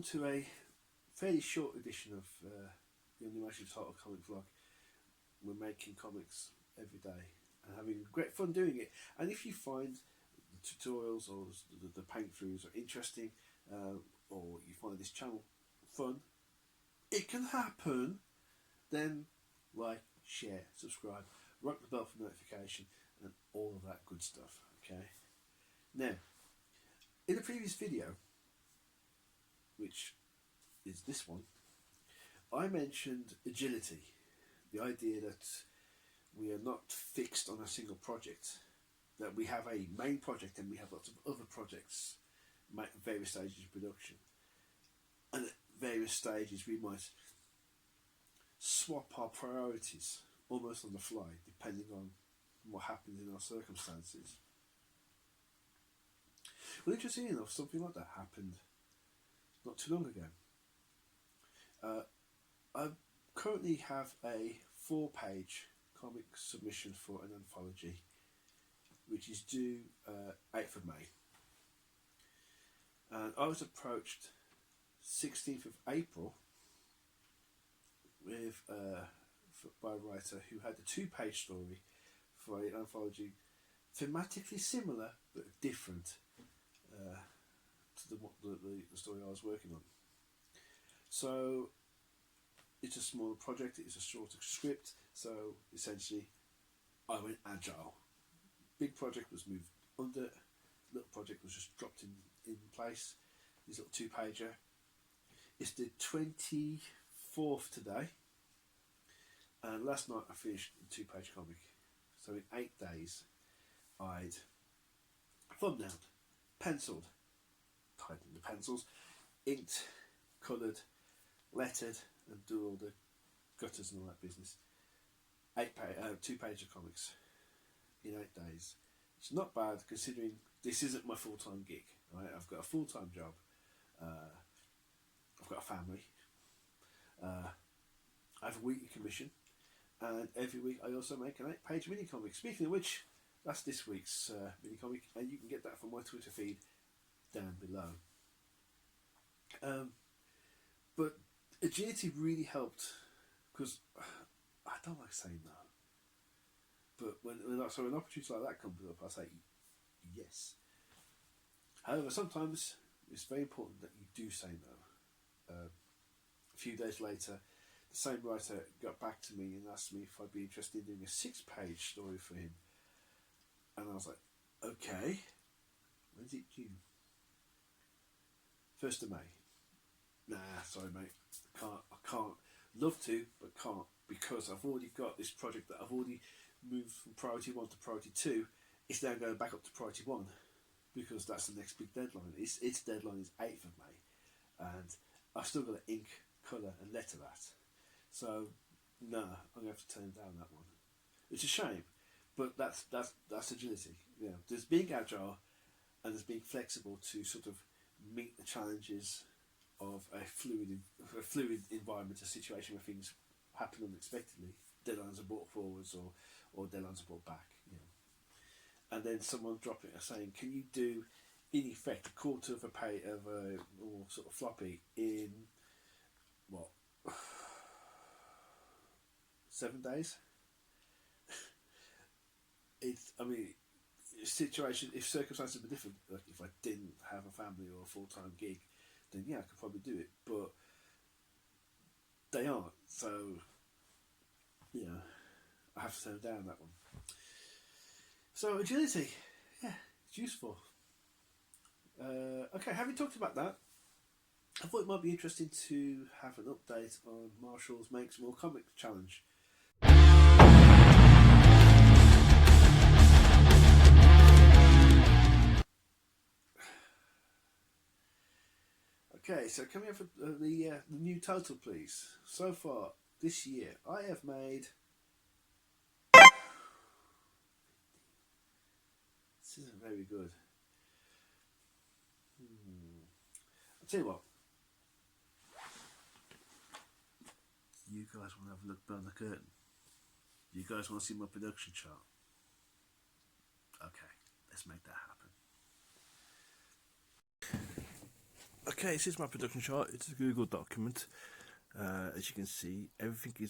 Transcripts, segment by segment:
welcome to a fairly short edition of the Animation Title Comic Vlog. We're making comics every day and having great fun doing it. And if you find the tutorials or the paint throughs are interesting, or you find this channel fun, it can happen, then like, share, subscribe, rock the bell for notification and all of that good stuff. Okay. Now, in the previous video, which is this one, I mentioned agility, the idea that we are not fixed on a single project, that we have a main project and we have lots of other projects, various stages of production, and at various stages we might swap our priorities almost on the fly depending on what happens in our circumstances. Well, interestingly enough, something like that happened not too long ago. I currently have a 4-page comic submission for an anthology which is due 8th of May. And I was approached 16th of April with by a writer who had a 2-page story for an anthology thematically similar but different to the story I was working on. So it's a smaller project, it's a shorter script, so essentially I went agile. Big project was moved under, little project was just dropped in place. This little 2-pager. It's the 24th today, and last night I finished the 2-page comic. So in 8 days I'd thumbnailed, penciled, tightened the pencils, inked, coloured, lettered, and do all the gutters and all that business. 2-page of comics in 8 days. It's not bad considering this isn't my full-time gig. Right? I've got a full-time job. I've got a family. I have a weekly commission, and every week I also make an 8-page mini comic. Speaking of which, that's this week's mini comic, and you can get that from my Twitter feed down below. But agility really helped, because I don't like saying no. But when an opportunity like that comes up, I say yes. However, sometimes it's very important that you do say no. A few days later, the same writer got back to me and asked me if I'd be interested in doing a 6-page story for him. And I was like, okay, when's it due? 1st of May. Nah, sorry mate, I can't. Love to, but can't, because I've already got this project that I've already moved from priority 1 to priority 2. It's now going back up to priority 1, because that's the next big deadline. Its deadline is 8th of May, and I've still got to ink, colour and letter that. So, no, I'm going to have to turn down that one. It's a shame, but that's agility. You know, there's being agile and there's being flexible to sort of meet the challenges of a fluid environment, a situation where things happen unexpectedly. Deadlines are brought forwards or deadlines are brought back. You know. And then someone dropping it saying, can you do, in effect, a quarter of a page of a or sort of floppy in what, 7 days? Situation, if circumstances were different, like if I didn't have a family or a full-time gig, then yeah, I could probably do it, but they aren't, so you know, I have to turn down that one. So agility, yeah, it's useful. Okay, having talked about that, I thought it might be interesting to have an update on Marshall's Make Small Comic Challenge. Okay, so coming up for the new total, please. So far this year, I have made. This isn't very good. I'll tell you what. You guys want to have a look behind the curtain? You guys want to see my production chart? Okay, let's make that happen. Okay, this is my production chart. It's a Google document. As you can see, everything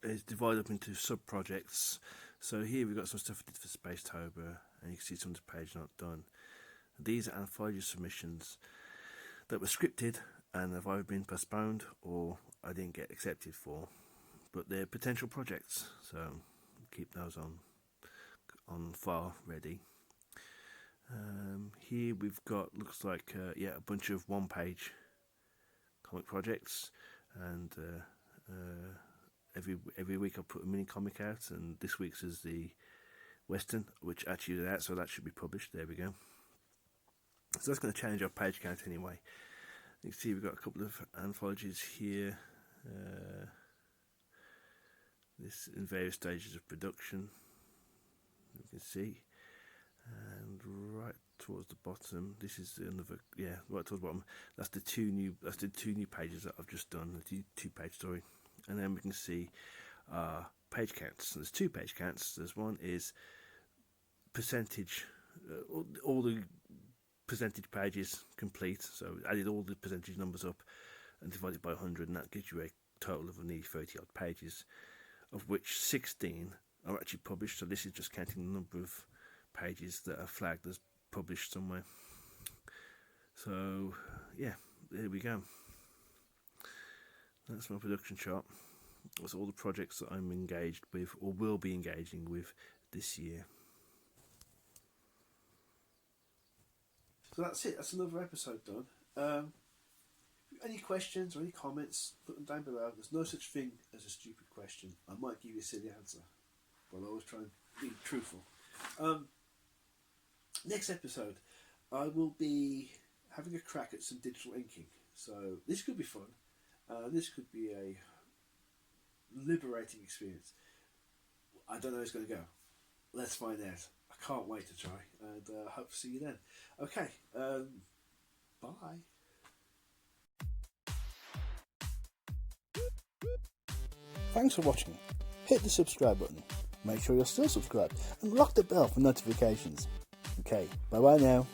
is divided up into sub-projects. So here we've got some stuff I did for Spacetober, and you can see some of the page not done. These are anthology submissions that were scripted and have either been postponed or I didn't get accepted for, but they're potential projects, so keep those on file ready. Here we've got, looks like a bunch of one-page comic projects, and every week I put a mini comic out, and this week's is the Western, which actually is out, so that should be published. There we go. So that's going to change our page count anyway. You can see we've got a couple of anthologies here. This in various stages of production. You can see, and right towards the bottom, this is another, right towards the bottom. That's the two new pages that I've just done. The two-page story, and then we can see page counts. So there's two page counts. There's one is percentage, all the percentage pages complete. So added all the percentage numbers up and divided by 100, and that gives you a total of nearly 30 odd pages, of which 16 are actually published. So this is just counting the number of pages that are flagged as published somewhere. So yeah, there we go. That's my production chart. That's all the projects that I'm engaged with or will be engaging with this year. So that's it. That's another episode done. Any questions or any comments, put them down below. There's no such thing as a stupid question. I might give you a silly answer, but I'll always try and be truthful. Next episode, I will be having a crack at some digital inking. So this could be fun. This could be a liberating experience. I don't know how it's going to go. Let's find out. I can't wait to try, and hope to see you then. Okay, bye. Thanks for watching. Hit the subscribe button. Make sure you're still subscribed and rock the bell for notifications. Okay, bye bye now.